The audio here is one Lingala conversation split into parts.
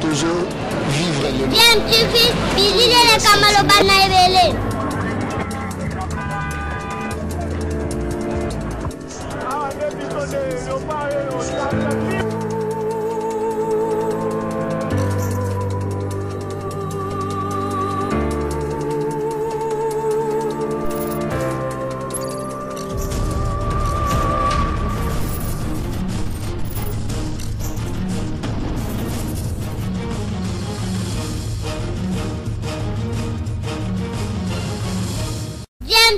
toujours vivre le bien tu fais bilile le kamalo bana ebele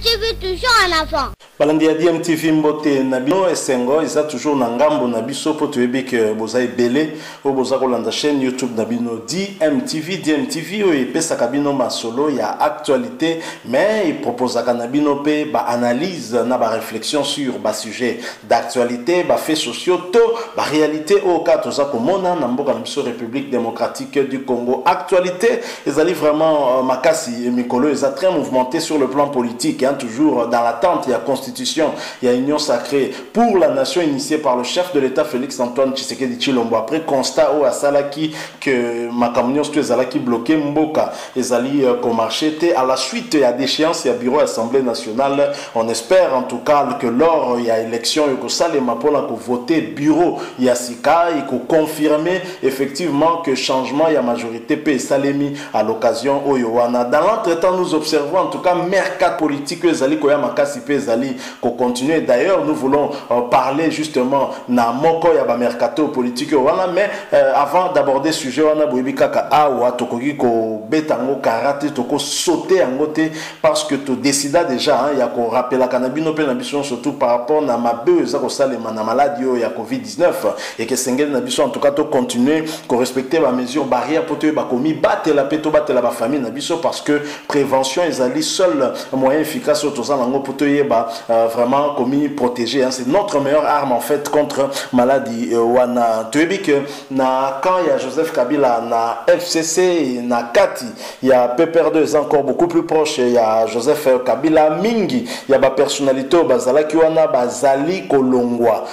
tu veux toujours en avant. Balandi DMTV mbote na bino esengo isa toujours na ngambo na biso po toyebi ke boza ebele o boza kolanda chaîne YouTube na bino DMTV o epesaka bino masolo ya actualité mais il propose na bino pe ba analyse na ba réflexion sur ba sujet d'actualité ba faits sociaux to ba réalité au cas toza komona na mboka na biso République démocratique du Congo. Actualité ezali vraiment makasi mikolo eza très mouvementé sur le plan politique hein, toujours dans l'attente il y a constitution, il y a union sacrée pour la nation initiée par le chef de l'État Félix Antoine Tshisekedi Tshilombo. Après constat au Asalaki que Makamunion Stuezalaki bloqué Mboka ezali marché à la suite il y a déchéance il y a bureau Assemblée nationale. On espère en tout cas que lors il y a élection il y a salema pour voter bureau il y a sika il faut confirmer effectivement que changement il y a majorité P Salemi à l'occasion au Yowana. Dans l'entretemps nous observons en tout cas mercat politique ezali koya makasi pe ezali ko continuer. D'ailleurs nous voulons parler justement na moko ya ba mercato politique wana mais avant d'aborder sujet wana boyebi kaka awa tokoki ko betango karate toko sauter en côté parce que to décida déjà hein, ya ko rappeler kanabino pe na biso surtout par rapport na mabe za ko salema na maladie ya Covid-19 et que sengel na biso en tout cas to continuer ko respecter ba mesures barrières pour te ba komi batela peto batela ba famille na biso parce que prévention ezali seul moyen efficace au toza nango pour te yeba vraiment commis protégé hein. C'est notre meilleure arme en fait contre maladie wana tuebi que na quand il y a Joseph Kabila na FCC na Kati il y a PPR2 encore beaucoup plus proche il y a Joseph Kabila mingi il y a ba personnalité bazalaki wana bazali kolongwa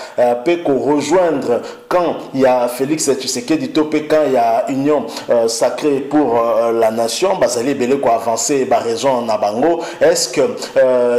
pe ko rejoindre quand il y a Félix Tshisekedi topé quand il y a union sacrée pour la nation bazali belé ko avancer ba raison na bango. Est-ce que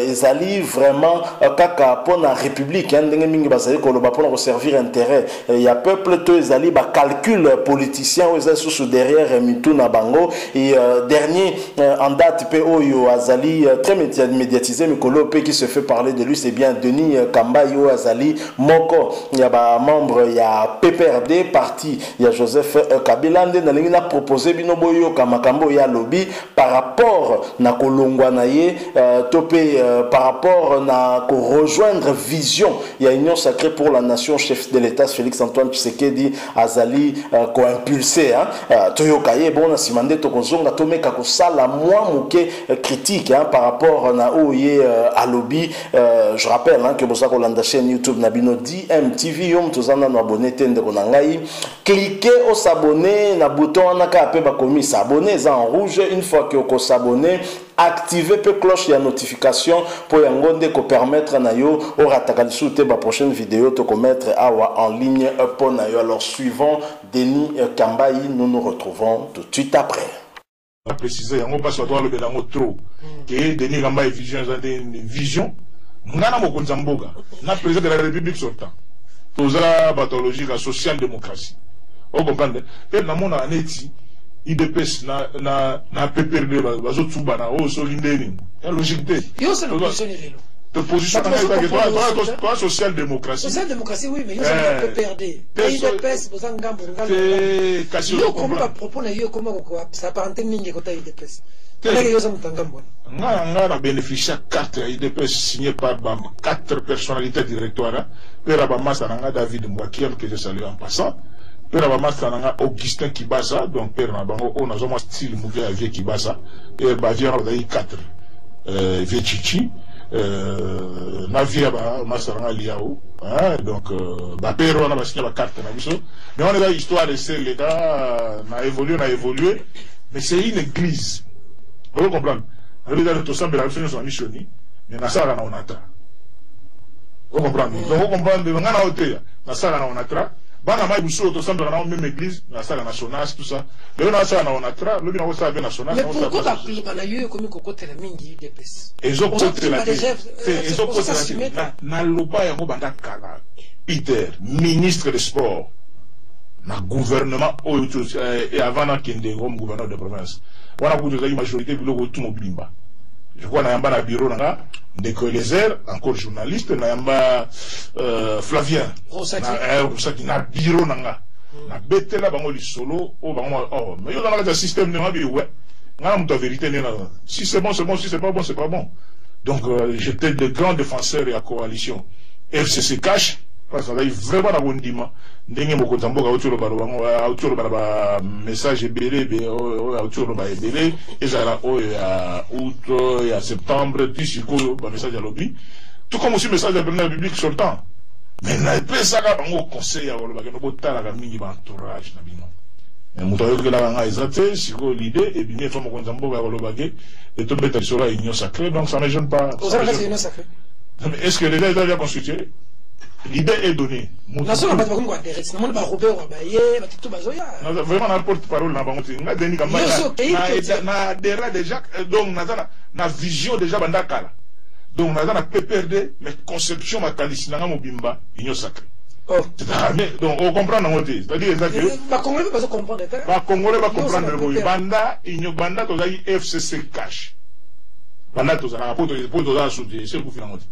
ezali vraiment kaka pour la république hein, ndenge mingi bazali koloba pour servir intérêt il y a peuple to ezali ba calcul politicien ou ezali sous derrière mitu na bango et dernier en date pe oyo azali très médiatisé mikolo pe qui se fait parler de lui c'est bien Denis Kamba yo azali moko il y a ba membre il y a PPRD parti il y a Joseph Kabila nde na lingi na proposé bino boyo kamakambo ya lobby par rapport na kolongwa na ye topé par rapport na ko rejoindre vision il y a union sacrée pour la nation chef de l'État Félix Antoine Tshisekedi azali ko impulsé hein toyokaye bon na simande to kozonga to meka ko sala moi moké critique hein par rapport na oye à lobby je rappelle hein que bosa ko landa chaîne YouTube na bino DMTV yom tozana no abonné tende ko ngai cliquez au s'abonner na bouton na ka pe ba komi s'abonner en rouge une fois que ko s'abonner activer peu cloche ya notification pour yangonde ko permettre na yo au ratakalisu te ba prochaine vidéo to ko mettre awa en ligne pour na yo. Alors suivant Denis Kambayi, nous nous retrouvons tout de suite après. Préciser yango pas soit le belango trop que Denis Kambayi vision ngana mo konzamboga na président de la République sortant toza pathologie la social démocratie on comprendre et na mona aneti IDPS na PPRD bazo tsuba na o solindeni ya logique te yo c'est le positionner de position toi social démocratie oui mais yo c'est le PPRD IDPS bozanga mbonga yo comme pas propos na yo comme ko ça parenté mingi ko ta IDPS yo ça mutanga mbona nga bénéficier carte ya IDPS signée par 4 personnalités directoire pera ba masa nga David Mwakiel que je salue en passant pera ba masa nga Augustin Kibasa donc pera na bango on a vraiment style mouvement avec Kibasa et ba vient d'ailleurs 4 Vechichi na via ba masa nga Liao hein donc ba pera na ba signé ba carte na biso mais on est dans l'histoire de ces les gars na évolué mais c'est une église vous comprenez dans tout ça, la mission missionnée, mais na sala na onatra. Vous comprenez? Donc vous comprenez, on a hôtel, na sala na onatra, bana mai buso to samba na même église na sala nationale tout ça le na sala na onatra le bina sala nationale mais pourquoi la clip na yo comme kokotela mingi DPS ezokotela na loba yango banda kala Peter ministre des sports na gouvernement et avant na kende comme gouverneur de province wana kujoza majorité biloko tout mobimba je crois na yamba na bureau na Ndeko Elezer, encore journaliste, na yamba Flavien, na bureau nanga, na betela bango li solo, mais yo dans le système de ma vie, ouais, na la vérité n'est là. Si c'est bon, c'est bon, si c'est pas bon, c'est pas bon. Donc j'étais de grands défenseurs et la coalition. FCC cache, parce que là, vraiment la bonne dima. Ndenge moko tamboka autour ba message belé autour ba belé et ça là août et à septembre d'ici ba message à lobby tout comme aussi message à la public sur le temps mais na pas ça ka bango conseil à ba no botala ka mingi ba entourage na bino mais muto yo kela nga exacté siko l'idée et bien faut moko tamboka ko lobake et tout bête sur la union sacrée donc ça ne gêne pas est-ce que les gens déjà constitué. L'idée est donnée. Vraiment, la porte-parole n'a pas déjà donc na vision déjà bandakala. Donc na PPRD mais conception makalisi na mobimba union sacrée. Donc on comprend dans côté. C'est-à-dire que ba Congolais va comprendre. Ba Congolais va comprendre banda union banda to FCC cash. Banda to za pour to za soutenir c'est pour financer.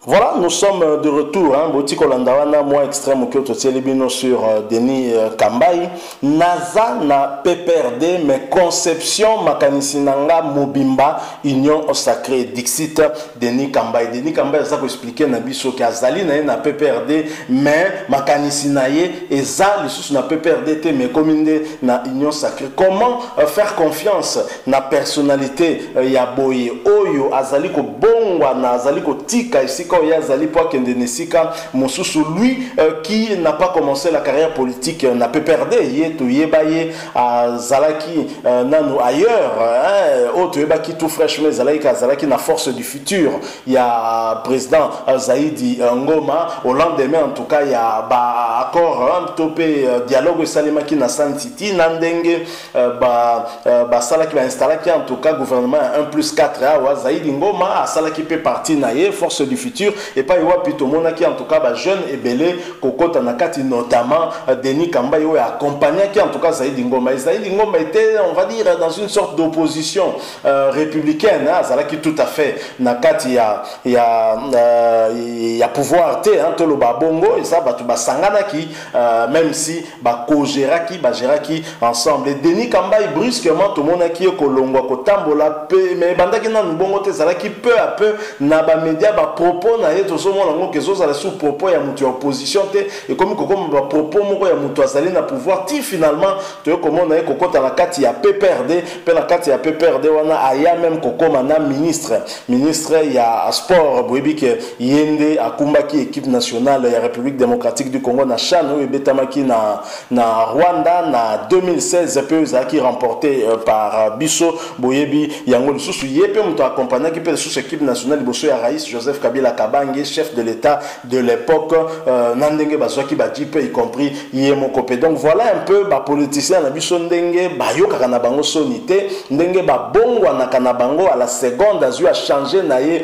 Voilà, nous sommes de retour. Boti Kolandawana, moi extrême au Totielibino sur Denis Kambai. NASA na PPRD, mais conception Makanisinanga Mobimba, Union Sacrée, Dixit Denis Kambai. Denis Kambai, ça peut expliquer Nabiso Kazali na PPRD, mais Makanisinaye et ça, les sous na PPRD, mais commune na Union Sacrée. Comment faire confiance na personnalité Yaboye Oyo Azaliko Bongwa na Azaliko Tika ici. Lui qui n'a pas commencé la carrière politique n'a pas perdu à Zalaki nano ailleurs autre qui tout fraîchement Zalaki na force du futur il y a président Zaidi Ngoma au lendemain en tout cas il y a accord topé dialogue Salimaki na San City nandenge Salaki va installer en tout cas gouvernement 1+4 Zaidi Ngoma Salaki peut partir naie force du futur et pas Iwa Pito Monaki en tout cas jeune et belé Kokota Nakati notamment Denis Kambai ou accompagné qui en tout cas Zaidi Ngoma était on va dire dans une sorte d'opposition républicaine Zalaki tout à fait Nakati il y a pouvoir té tolo babongo et ça batu basangana qui même si Kogeraki Geraki ensemble et Denis Kambai brusquement tout monaki kolongwa kotambola mais bandaki na bongo té Zalaki peu à peu na ba média propos na yeto somo nango kezo za sous propos ya mutu opposition te et comme ba propos moko ya mutu azali na pouvoir ti finalement to comment na kokota na kati ya PPRD pe na kati ya PPRD wana aya même kokoma na ministre ya sport boyebike yende akumbaki équipe nationale ya République démocratique du Congo na CHAN ou betamaki na Rwanda na 2016 peu qui remporté par Bisso boyebi yango susu yepe mutu accompagné qui peut sous équipe nationale bosso ya Raïs Joseph Kabila Kabange, chef de l'État de l'époque, Nandenge Bazwaki Badjipe, y compris Yemokopé. Donc voilà un peu les politiciens na biso ndenge bayo kakanabango sonité, ndenge babongwa na kanabango à la seconde azu a changé naye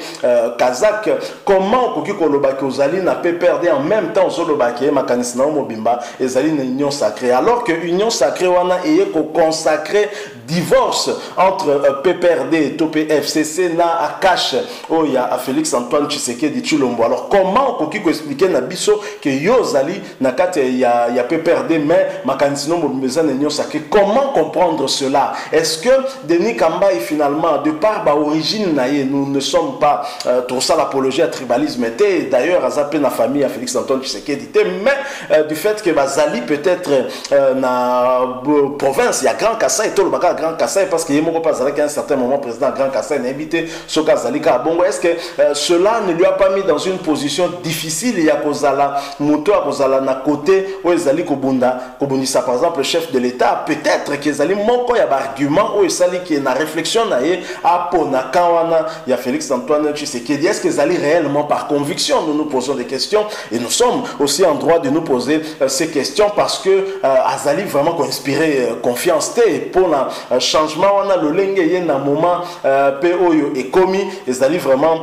Kazakh. Comment koki kolobaki ozali na PPRD en même temps ozolobaki makanisina mobimba ezali na union sacrée alors que union sacrée wana eye ko consacrer divorce entre PPRD et Topé FCC na Akash oh il y a Félix Antoine Tshisekedi Tshilombo. Alors comment koki ko expliquer na biso que yozali na kati ya PPRD mais makanisino mobimba na union sacrée? Comment comprendre cela? Est-ce que Denis Kambai finalement de par ba origine naie nous ne sommes pas trop ça l'apologie à tribalisme était d'ailleurs à zapper na famille à Félix Antoine Tshisekedi mais du fait que bazali peut-être na province il y a Grand Kassai tout le baga Grand Kassai parce qu'il y a un certain moment président Grand Kassai n'a habité Soka Zalika Bongo. Est-ce que cela ne lui a pas mis dans une position difficile. Il y a Kozala, Mouto à Kozala na côté, où Ezali Kobunda, Kobundisa par exemple, le chef de l'État, peut-être que Ezali Moko, il y a un argument, où Ezali qui est na réflexion, à Pona, Kawana, il y a Félix Antoine Tshisekedi. Est-ce que Ezali réellement par conviction, nous nous posons des questions et nous sommes aussi en droit de nous poser ces questions parce que Azali vraiment inspiré confiance pour le changement, on a le lenge y a un moment PO et commis, Ezali vraiment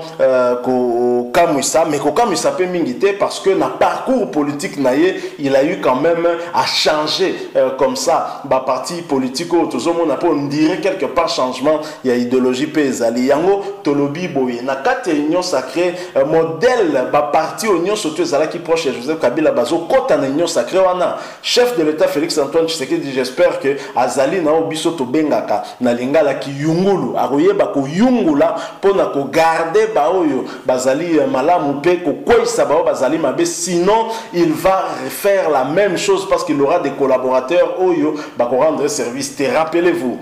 Kamuisa, mais Kamuisa peut mingiter parce que na parcours politique naïe, il a eu quand même à changer comme ça, bah parti politique tout le monde on dirait quelque part changement, il y a idéologie Ezali yango tolobi boye na quatre union sacrée modèle bah parti union surtout Ezala qui proche Joseph Kabila bazo kota na union sacrée wana chef de l'État Félix Antoine Tshisekedi j'espère que Azali na obiso to bengaka na lingala ki yungulu akoyeba ko yungula pona ko garder ba oyo bazali malamu pe ko koisa ba bazali mabe sinon il va faire la même chose parce qu'il aura des collaborateurs oyo ba ko rendre service. Rappelez-vous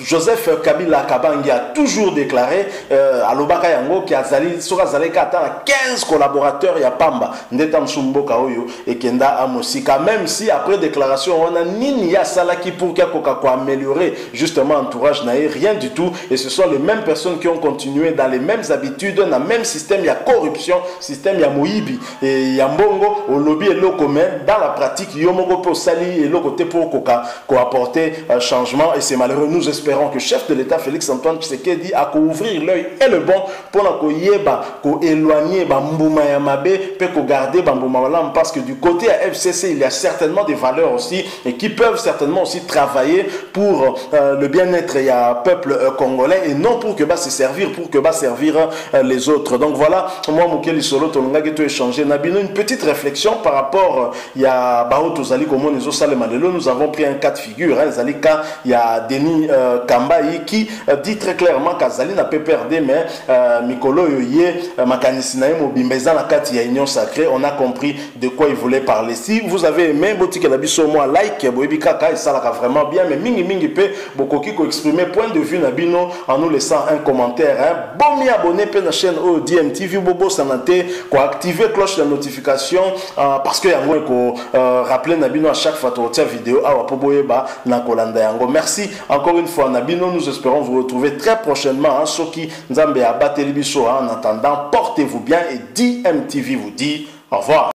Joseph Kabila Kabangi a toujours déclaré à Lobaka Yango qui Azali sera Azali kata 15 collaborateurs ya pamba ndeta msumboka oyo et kenda amosika même si après déclaration on a nini ya salaki pour qu'il y améliorer justement entourage naïe rien du tout et ce sont les mêmes personnes qui ont continué dans les mêmes habitudes dans le même système il y a corruption système il y a moibi et il y a mbongo au lobby et le commun dans la pratique yomoko pour sali et le côté pour apporter changement et c'est malheureux. Nous espérons que le chef de l'État Félix Antoine Tshisekedi a ouvrir l'œil et le bon pour éloigner Bambouma Yamabe pour garder Bambouma Malam parce que du côté à FCC il y a certainement des valeurs aussi et qui peuvent certainement aussi travailler pour le bien-être du peuple congolais et non pour que va se servir pour que va servir les autres. Donc voilà, moi Mokeli Solo Tolonga qui échanger Nabino une petite réflexion par rapport il y a Baoto Zali comme nous avons pris un cas de figure Zalika il y a Denis Kambayi qui dit très clairement qu'Azali n'a pas perdu mais Mikolo Yoye Makanisinae Mobimbeza na kati ya union sacrée on a compris de quoi il voulait parler. Si vous avez aimé Boutique la biso moi like Boebi Kaka et ça là vraiment bien mais mingi pe bokoki ko exprimer point de vue Nabino en nous laissant un commentaire bon mi abonné pe na chaîne DMTV Bobo Sanate ko activer cloche de notification parce que yango ko rappeler Nabino à chaque fois tu vidéo awa po boyeba na kolanda yango. Merci encore une fois Nabino, nous espérons vous retrouver très prochainement Soki Nzambe a battu biso en attendant portez-vous bien et DMTV vous dit au revoir.